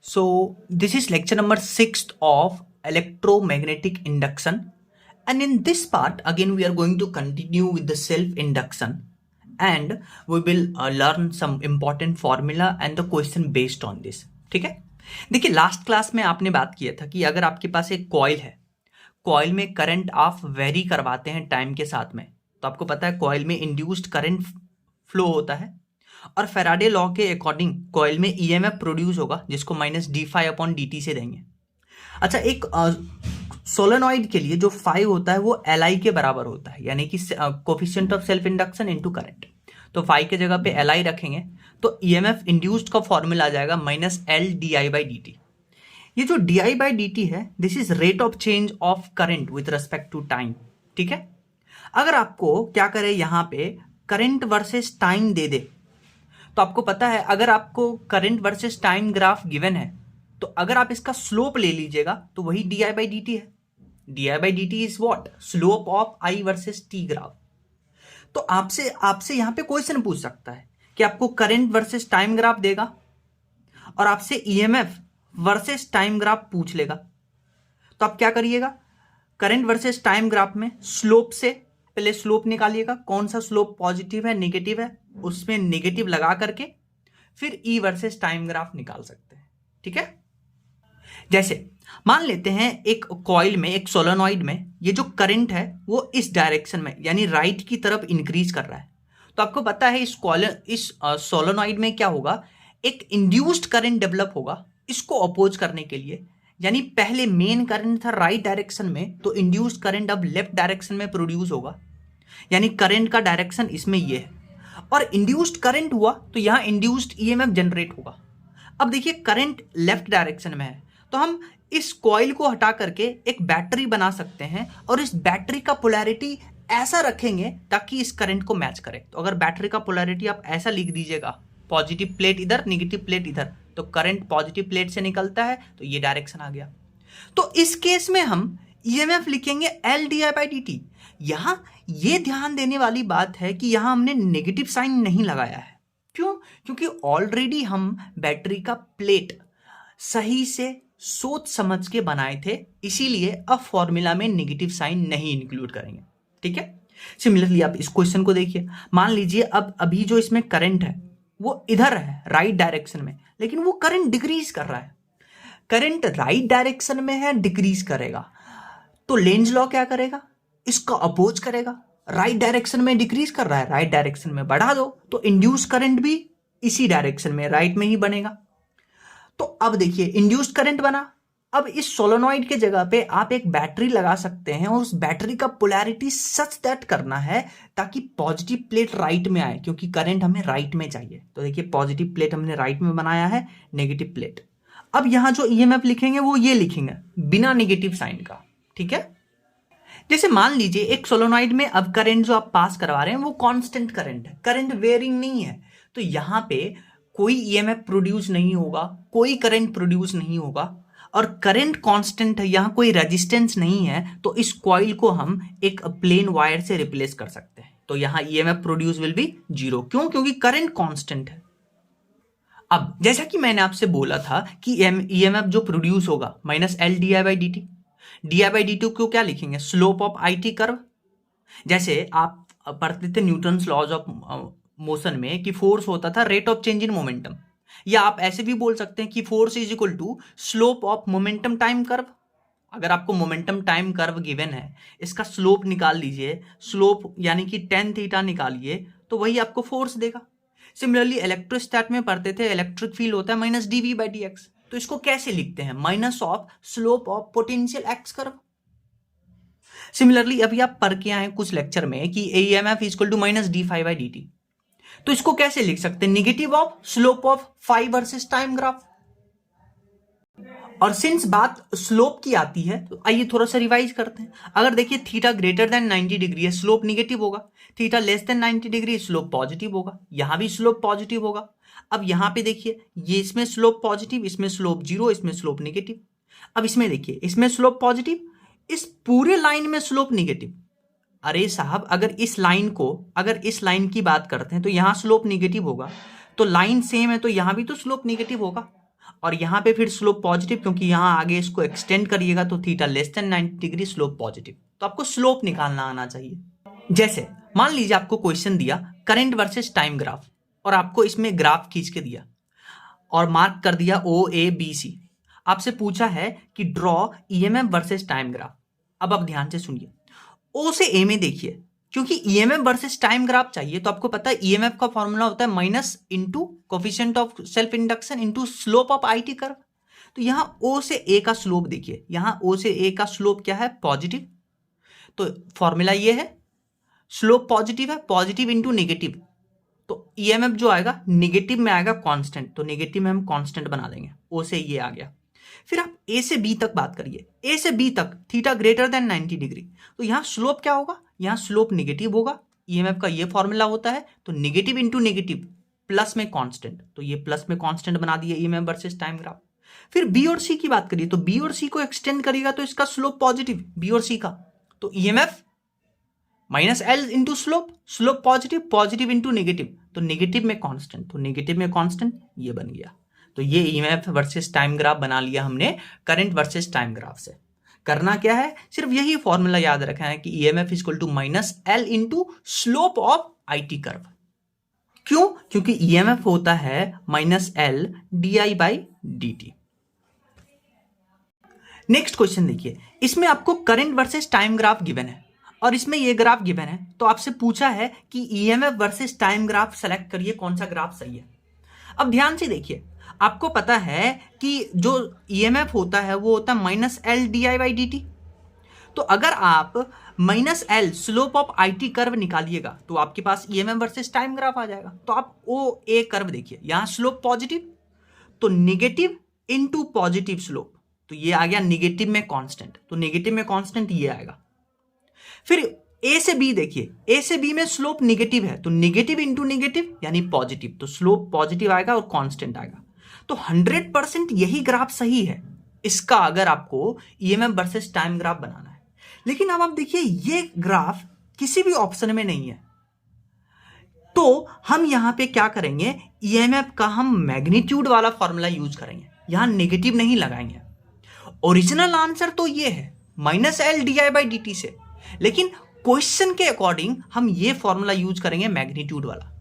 So, this is lecture number 6 of electromagnetic induction. And in this part, again, we are going to continue with the self-induction. And we will learn some important formula and the question based on this. ठीक है? देखिए last class में आपने बात किया था कि अगर आपके पास एक कॉइल है, कॉइल में करंट आप वेरी करवाते हैं टाइम के साथ में, तो आपको पता है कॉइल में इंड्यूस्ड करंट फ्लो होता है और फेराडे लॉ के अकॉर्डिंग कॉइल में ईएमएफ प्रोड्यूस होगा जिसको minus D phi upon D T से देंगे। अच्छा, एक सोलेनॉइड के लिए जो फाई होता है वो एल आई के बराबर होता है, यानी कि coefficient of self induction into current. तो फाई के जगह पे एल आई रखेंगे तो ईएमएफ इंड्यूस्ड का फॉर्मूला आ जाएगा minus L D I by D T. ये जो D I by D T है, this is rate of change of current with respect to time. ठीक है, अगर आपको क्या करे यहां पे करंट वर्सेस टाइम दे दे, तो आपको पता है अगर आपको current versus time graph given है तो अगर आप इसका स्लोप ले लीजिएगा तो वही D I by D T है। D I by D T is what? Slope of I versus T graph. तो आपसे यहां पे क्वेश्चन पूछ सकता है कि आपको करंट वर्सेस टाइम ग्राफ देगा और आपसे ईएमएफ वर्सेस टाइम ग्राफ पूछ लेगा। तो आप क्या करिएगा, करंट वर्सेस टाइम ग्राफ में स्लोप से पहले स्लोप निकालिएगा, कौन सा स्लोप पॉजिटिव है नेगेटिव है, उसमें नेगेटिव लगा करके फिर ई वर्सेस टाइम ग्राफ निकाल सकते हैं। ठीक है, जैसे मान लेते हैं एक कॉइल में, एक सोलेनॉइड में ये जो करंट है वो इस डायरेक्शन में यानी राइट की तरफ इंक्रीज कर रहा है। तो आपको पता है इस सोलेनॉइड में क्या होगा, एक इंड्यूस्ड करंट डेवलप होगा इसको अपोज करने के लिए। यानी पहले मेन करंट था राइट डायरेक्शन में, तो इंड्यूस्ड करंट अब लेफ्ट डायरेक्शन में प्रोड्यूस होगा, यानी करंट का डायरेक्शन इसमें ये है। और इंड्यूस्ड करंट हुआ तो यहां इंड्यूस्ड ईएमएफ जनरेट होगा। अब देखिए करंट लेफ्ट डायरेक्शन में है तो हम इस कॉइल को हटा करके एक बैटरी बना सकते हैं और इस बैटरी का पोलैरिटी ऐसा रखेंगे ताकि इस करंट को मैच करे। तो अगर बैटरी का पोलैरिटी आप ऐसा लिख दीजिएगा, पॉजिटिव प्लेट इधर नेगेटिव प्लेट इधर, तो करंट पॉजिटिव प्लेट से निकलता है, तो ये डायरेक्शन आ गया। तो इस केस में हम ईएमएफ लिखेंगे L D I by D T. यहां ये ध्यान देने वाली बात है कि यहां हमने नेगेटिव साइन नहीं लगाया है। क्यों? क्योंकि ऑलरेडी हम बैटरी का प्लेट सही से सोच समझ के बनाए थे, इसीलिए अब फॉर्मूला में नेगेटिव साइन नहीं इंक्लूड करेंगे। ठीक है, सिमिलरली आप इस क्वेश्चन को देखिए, मान लीजिए अब अभी जो इसमें करंट है वो इधर है राइट डायरेक्शन में, लेकिन वो करंट डिक्रीज कर रहा है। करंट राइट डायरेक्शन में है, डिक्रीज करेगा, तो लेंज लॉ क्या करेगा, इसका अपोज करेगा। राइट डायरेक्शन में डिक्रीज कर रहा है, राइट डायरेक्शन में बढ़ा दो, तो इंड्यूस करंट भी इसी डायरेक्शन में राइट में ही बनेगा। तो अब देखिए इंड्यूस्ड करंट बना। अब इस सोलेनॉइड के जगह पे आप एक बैटरी लगा सकते हैं और उस बैटरी का पोलैरिटी सच दैट करना है ताकि पॉजिटिव प्लेट राइट में आए, क्योंकि करंट हमें राइट में चाहिए। तो देखिए पॉजिटिव प्लेट हमने राइट में बनाया है, नेगेटिव प्लेट। अब यहां जो ईएमएफ लिखेंगे वो ये लिखेंगे बिना नेगेटिव साइन का। ठीक है, जैसे मान लीजिए एक सोलेनॉइड में अब करंट जो आप पास करवा रहे हैं वो कांस्टेंट करंट है, करंट वेरिंग नहीं है, तो यहां पे कोई ईएमएफ प्रोड्यूस नहीं होगा, कोई करंट प्रोड्यूस नहीं होगा और करंट कांस्टेंट है, यहां कोई रेजिस्टेंस नहीं है, तो इस कॉइल को हम एक प्लेन वायर से रिप्लेस कर सकते हैं। तो यहां EMF produce will be zero. क्यों? क्योंकि करंट कांस्टेंट है। अब जैसा कि मैंने आपसे बोला था कि ईएमएफ जो प्रोड्यूस होगा minus L D I by D T. D I by D T को क्या लिखेंगे, slope of I T curve. जैसे आप पढ़ते थे न्यूटन्स लॉज ऑफ मोशन में कि फोर्स होता था rate of change in momentum, या आप ऐसे भी बोल सकते हैं कि force is equal to slope of momentum time curve. अगर आपको मोमेंटम टाइम कर्व गिवन है, इसका स्लोप निकाल लीजिए, स्लोप यानी कि टेन थीटा निकालिए, तो वही आपको फोर्स देगा। सिमिलरली इलेक्ट्रोस्टैट में पढ़ते थे इलेक्ट्रिक फील्ड होता है minus d v by d x, तो इसको कैसे लिखते हैं, minus of slope of potential x curve. Similarly अभी आप पढ़ के आए कुछ लेक्चर में कि EMF is equal to minus D phi by D t, तो इसको कैसे लिख सकते हैं, negative of slope of phi versus time graph. और सिंस बात स्लोप की आती है तो आइए थोड़ा सा रिवाइज करते हैं। अगर देखिए थीटा ग्रेटर देन 90 डिग्री है, स्लोप निगेटिव होगा, theta less than 90 degree slope positive होगा, यहां भी स्लोप पॉजिटिव होगा। अब यहां पे देखिए ये इसमें स्लोप पॉजिटिव, इसमें स्लोप जीरो, इसमें स्लोप निगेटिव। अब इसमें देखिए इसमें स्लोप पॉजिटिव, इस पूरे लाइन में स्लोप निगेटिव। अरे साहब अगर इस लाइन की बात करते हैं तो यहां स्लोप निगेटिव होगा, तो लाइन सेम है तो यहां भी तो स्लोप निगेटिव होगा। और यहां पे फिर स्लोप पॉजिटिव, क्योंकि यहां आगे इसको एक्सटेंड करिएगा तो theta less than 90 degree, slope positive. तो आपको स्लोप निकालना आना चाहिए। जैसे मान लीजिए आपको क्वेश्चन दिया करंट वर्सेस टाइम ग्राफ, और आपको इसमें ग्राफ खींच के दिया और मार्क कर दिया OABC। आपसे पूछा है कि draw EMF versus time graph. अब आप ध्यान से सुनिए, O से A में देखिए, क्योंकि EMF वर्सेस टाइम ग्राफ चाहिए तो आपको पता है EMF का फॉर्मूला होता है minus into coefficient of self induction into slope of IT curve. तो यहां O से A का स्लोप देखिए, यहां O से A का स्लोप क्या है? पॉजिटिव। तो फॉर्मूला ये है, स्लोप पॉजिटिव है, पॉजिटिव इंटू नेगेटिव, तो EMF जो आएगा नेगेटिव में आएगा कांस्टेंट, तो नेगेटिव में हम कांस्टेंट बना देंगे। O से ये आ गया। फिर आप A से B तक बात करिए, A से B तक थीटा ग्रेटर देन 90 डिग्री, तो यहां स्लोप क्या होगा? यहां स्लोप नेगेटिव होगा। EMF का ये फॉर्मूला होता है, तो नेगेटिव इंटू नेगेटिव प्लस में कांस्टेंट, तो ये प्लस में कांस्टेंट बना दिए EMF वर्सेस टाइम ग्राफ। फिर B और C की बात करिए, तो B और C को एक्सटेंड करिएगा तो इसका स्लोप पॉजिटिव, B और C का, तो EMF minus L into slope, slope positive, positive into negative, तो नेगेटिव में कांस्टेंट, तो नेगेटिव में कांस्टेंट, ये बन गया। तो ये EMF वर्सेस टाइम ग्राफ बना लिया हमने करंट वर्सेस टाइम ग्राफ से। करना क्या है? सिर्फ यही फॉर्मूला याद रखना है कि EMF equal to minus L into slope of IT curve. क्यों? क्योंकि EMF होता है minus L di/dt। Next question देखिए, इसमें आपको current versus time graph given है और इसमें ये ग्राफ गिवन है, तो आपसे पूछा है कि EMF versus time graph select करिए, कौन सा ग्राफ सही है। अब ध्यान से देखिए, आपको पता है कि जो EMF होता है वो होता है माइनस L di/dt। तो अगर आप minus L slope of IT curve निकालिएगा तो आपके पास EMF वर्सेस टाइम ग्राफ आ जाएगा। तो आप OA कर्व देखिए, यहां स्लोप पॉजिटिव, तो नेगेटिव इंटू पॉजिटिव स्लोप, तो ये आ गया नेगेटिव में कांस्टेंट, तो नेगेटिव में कांस्टेंट ये आएगा। फिर A से B देखिए, A से B में स्लोप नेगेटिव है, तो नेगेटिव इंटू नेगेटिव यानी पॉजिटिव, तो स्लोप पॉजिटिव आएगा और कांस्टेंट आएगा। तो 100% यही ग्राफ सही है इसका, अगर आपको EMF वर्सेस टाइम ग्राफ बनाना है। लेकिन अब आप देखिए, ये ग्राफ किसी भी ऑप्शन में नहीं है, तो हम यहां पे क्या करेंगे? EMF का हम मैग्नीट्यूड वाला फॉर्मूला यूज करेंगे, यहां नेगेटिव नहीं लगाएंगे। ओरिजिनल आंसर तो ये है माइनस L di/dt से, लेकिन क्वेश्चन के अकॉर्डिंग हम ये फॉर्मूला यूज करेंगे मैग्नीट्यूड वाला।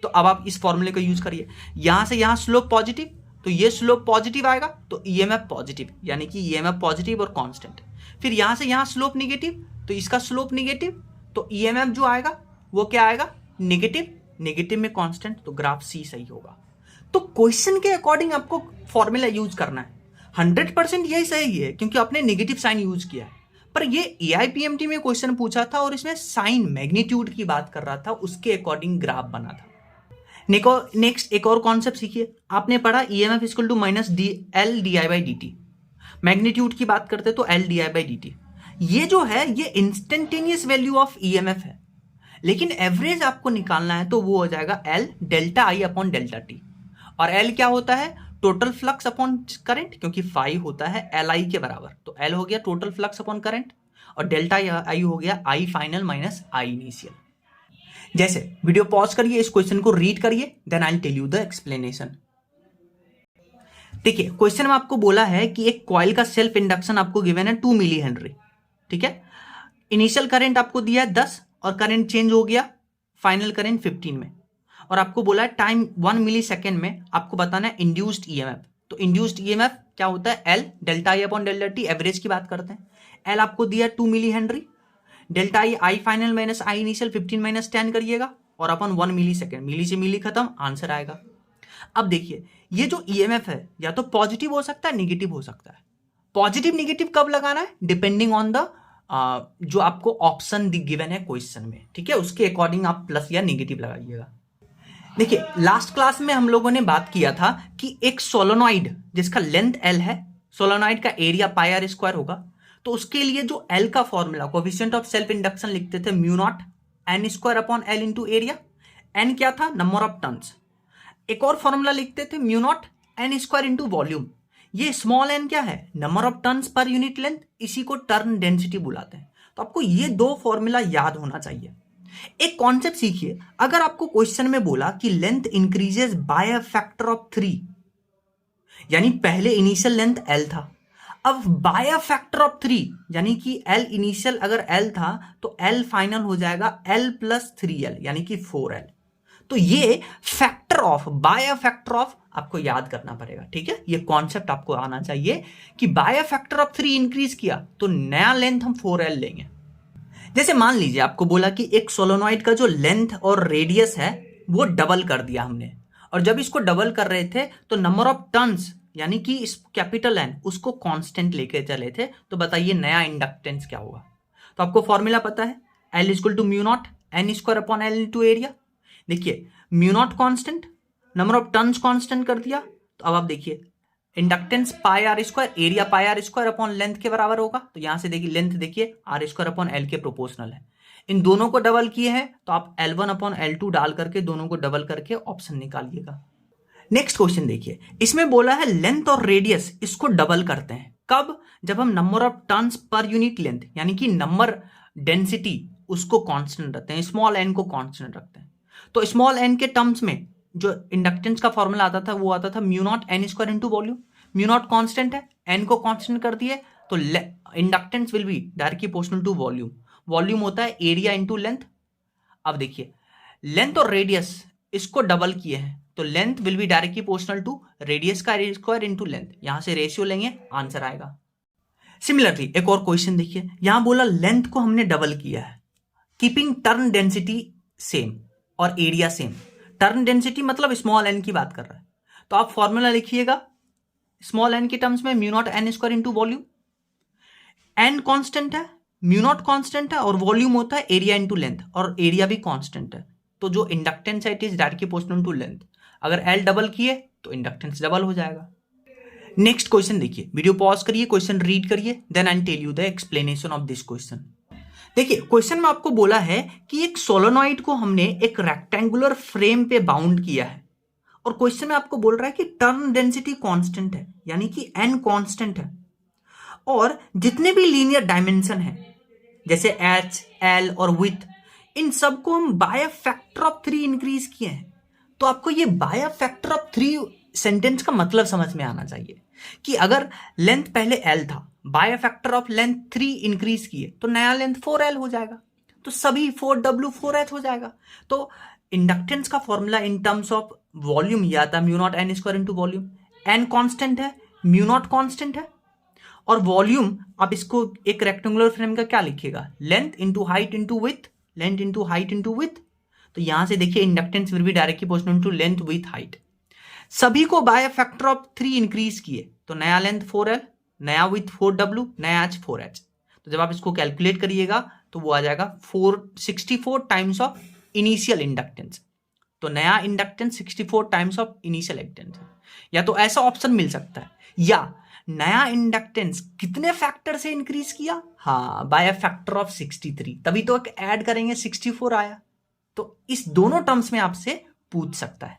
तो अब आप इस फॉर्मूले को यूज करिए, यहां से यहां स्लोप पॉजिटिव, तो ये स्लोप पॉजिटिव आएगा, तो EMF पॉजिटिव, यानी कि EMF पॉजिटिव और कांस्टेंट। फिर यहां से यहां स्लोप नेगेटिव, तो इसका स्लोप नेगेटिव, तो EMF जो आएगा वो क्या आएगा? नेगेटिव, नेगेटिव में कांस्टेंट, तो ग्राफ C सही होगा। तो क्वेश्चन के अकॉर्डिंग आपको फॉर्मूला यूज करना है। 100% यही सही है क्योंकि आपने नेगेटिव साइन यूज किया है, पर ये AIPMT में क्वेश्चन पूछा था और इसमें साइन मैग्नीट्यूड की बात कर रहा था, उसके अकॉर्डिंग ग्राफ बना था। नेक्स्ट एक और कॉन्सेप्ट सीखिए, आपने पढ़ा EMF equal to minus L di/dt। Magnitude की बात करते तो L di/dt, ये जो है ये इंस्टेंटेनियस वैल्यू ऑफ EMF है, लेकिन एवरेज आपको निकालना है तो वो हो जाएगा L delta I upon delta T। और L क्या होता है? टोटल फ्लक्स अपॉन करंट, क्योंकि फाई होता है LI के बराबर, तो L हो गया टोटल फ्लक्स अपॉन करंट, और डेल्टा I हो गया I final minus I initial. जैसे वीडियो पॉज करिए, इस क्वेश्चन को रीड करिए, then I will tell you the explanation. देखिए, क्वेश्चन में आपको बोला है कि एक कॉइल का सेल्फ इंडक्शन आपको गिवन है 2 मिली हेनरी, ठीक है। इनिशियल करंट आपको दिया है 10 और करंट चेंज हो गया फाइनल करंट 15 में, और आपको बोला है टाइम 1 मिली सेकेंड में आपको बताना है इंड्यूस्ड EMF। तो इंड्यूस्ड EMF क्या होता है? L delta I upon delta T, average की बात करते हैं। L आपको दिया 2 milli henry, delta I final minus I initial 15 minus 10 करिएगा, और अपन 1 मिली सेकेंड, मिली से मिली खत्म, आंसर आएगा। अब देखिए, ये जो EMF है या तो पॉजिटिव हो सकता है, नेगेटिव हो सकता है। पॉजिटिव नेगेटिव कब लगाना है? डिपेंडिंग ऑन द जो आपको ऑप्शन गिवन है क्वेश्चन में, ठीक है, उसके अकॉर्डिंग आप प्लस या नेगेटिव लगाइएगा। देखिए, लास्ट क्लास में हम लोगों ने बात किया था कि एक सोलोनॉइड जिसका लेंथ L है, सोलोनॉइड का एरिया पाई r स्क्वायर होगा, तो उसके लिए जो L का formula coefficient of self induction लिखते थे mu naught N square upon L into area. N क्या था? Number of turns. एक और फॉर्मूला लिखते थे mu naught N square into volume. ये स्मॉल n क्या है? Number of turns per unit length, इसी को टर्न डेंसिटी बुलाते हैं। तो आपको ये दो फॉर्मूला याद होना चाहिए। एक कॉन्सेप्ट सीखिए, अगर आपको क्वेश्चन में बोला कि length increases by a factor of 3, यानी पहले इनिशियल लेंथ L था, अब बाय अ फैक्टर ऑफ 3 यानी कि L इनिशियल अगर L था तो L फाइनल हो जाएगा L प्लस 3L यानी कि 4L। तो ये factor of, by a factor of आपको याद करना पड़ेगा, ठीक है। ये कॉन्सेप्ट आपको आना चाहिए कि by a factor of 3 increase किया तो नया लेंथ हम 4L लेंगे। जैसे मान लीजिए आपको बोला कि एक सोलोनॉइड का जो लेंथ और रेडियस है वो डबल कर दिया हमने, और जब इसको डबल कर रहे थे तो नंबर ऑफ टर्न्स यानी कि इस कैपिटल एन उसको कांस्टेंट लेके चले थे। तो बताइए नया इंडक्टेंस क्या होगा। तो आपको फॉर्मूला पता है, L equal to mu naught N square upon L into area. देखिए mu naught constant, number of turns constant कर दिया, तो अब आप देखिए inductance pi R square, area pi R square upon length के बराबर होगा। तो यहां से देखिए लेंथ देखिए आर स्क्वायर अपॉन एल के प्रोपोर्शनल है। इन दोनों को डबल किए हैं तो आप L1 अपॉन L2 डाल करके दोनों को डबल करके ऑप्शन निकालिएगा। नेक्स्ट क्वेश्चन देखिए, इसमें बोला है लेंथ और रेडियस इसको डबल करते हैं कब, जब हम number of turns per unit length यानी कि नंबर डेंसिटी उसको कांस्टेंट रखते हैं, स्मॉल एन को कांस्टेंट रखते हैं। तो स्मॉल एन के टर्म्स में जो इंडक्टेंस का फॉर्मूला आता था वो आता था mu naught N square into volume. Mu naught constant है, एन को कांस्टेंट कर दिए तो inductance will be directly proportional to volume. Volume होता है एरिया इंटू लेंथ। अब देखिए लेंथ और रेडियस इसको डबल किए हैं तो length will be directly proportional to radius का स्क्वायर इंटू लेंथ, यहां से रेशियो लेंगे आंसर आएगा। सिमिलरली एक और क्वेश्चन देखिए, यहां बोला लेंथ को हमने डबल किया है कीपिंग टर्न डेंसिटी सेम और एरिया सेम। टर्न डेंसिटी मतलब स्मॉल एन की बात कर रहा है, तो आप फॉर्मूला लिखिएगा स्मॉल एन के टर्म्स में mu naught N square into volume. N constant है, म्यू नॉट कांस्टेंट है और वॉल्यूम होता है एरिया इंटू लेंथ, और एरिया भी कांस्टेंट है। तो जो इंडक्टेंस है it is directly proportional to length. अगर एल डबल किए तो इंडक्टेंस डबल हो जाएगा। नेक्स्ट क्वेश्चन देखिए, वीडियो पॉज करिए, क्वेश्चन रीड करिए, then I tell you the explanation of this question. देखिए क्वेश्चन में आपको बोला है कि एक सोलोनॉइड को हमने एक रेक्टेंगुलर फ्रेम पे बाउंड किया है, और क्वेश्चन में आपको बोल रहा है कि टर्न डेंसिटी कांस्टेंट है यानी कि एन कांस्टेंट है, और जितने भी लीनियर डायमेंशन है जैसे एच एल और विथ, इन सबको हम बाय फैक्टर ऑफ 3 इंक्रीज किए हैं। तो आपको ये बाय फैक्टर ऑफ 3 सेंटेंस का मतलब समझ में आना चाहिए कि अगर लेंथ पहले L था, by factor of length 3 increase किए तो नया लेंथ 4L हो जाएगा, तो सभी 4W 4H हो जाएगा। तो इंडक्टेंस का formula in terms of volume ये आता है mu naught N square into volume. N constant है, म्यू नॉट कॉन्स्टेंट है, और वॉल्यूम आप इसको एक रेक्टेंगुलर फ्रेम का क्या लिखिएगा, length into height into width, length into height into width. तो यहां से देखिए inductance will be directly proportional to length width height. सभी को बाय फैक्टर ऑफ 3 इंक्रीज किए तो नया लेंथ 4L, नया विथ 4W, नया एच 4H। तो जब आप इसको कैलकुलेट करिएगा तो वो आ जाएगा 464 टाइम्स ऑफ इनिशियल इंडक्टेंस। तो नया inductance 64 times of initial inductance. या तो ऐसा ऑप्शन मिल सकता है, या नया इंडक्टेंस कितने फैक्टर से इंक्रीज किया, हाँ बाय फैक्टर ऑफ 63, तभी तो ऐड करेंगे 64 आया। तो इस दोनों टर्म्स में आपसे पूछ सकता है।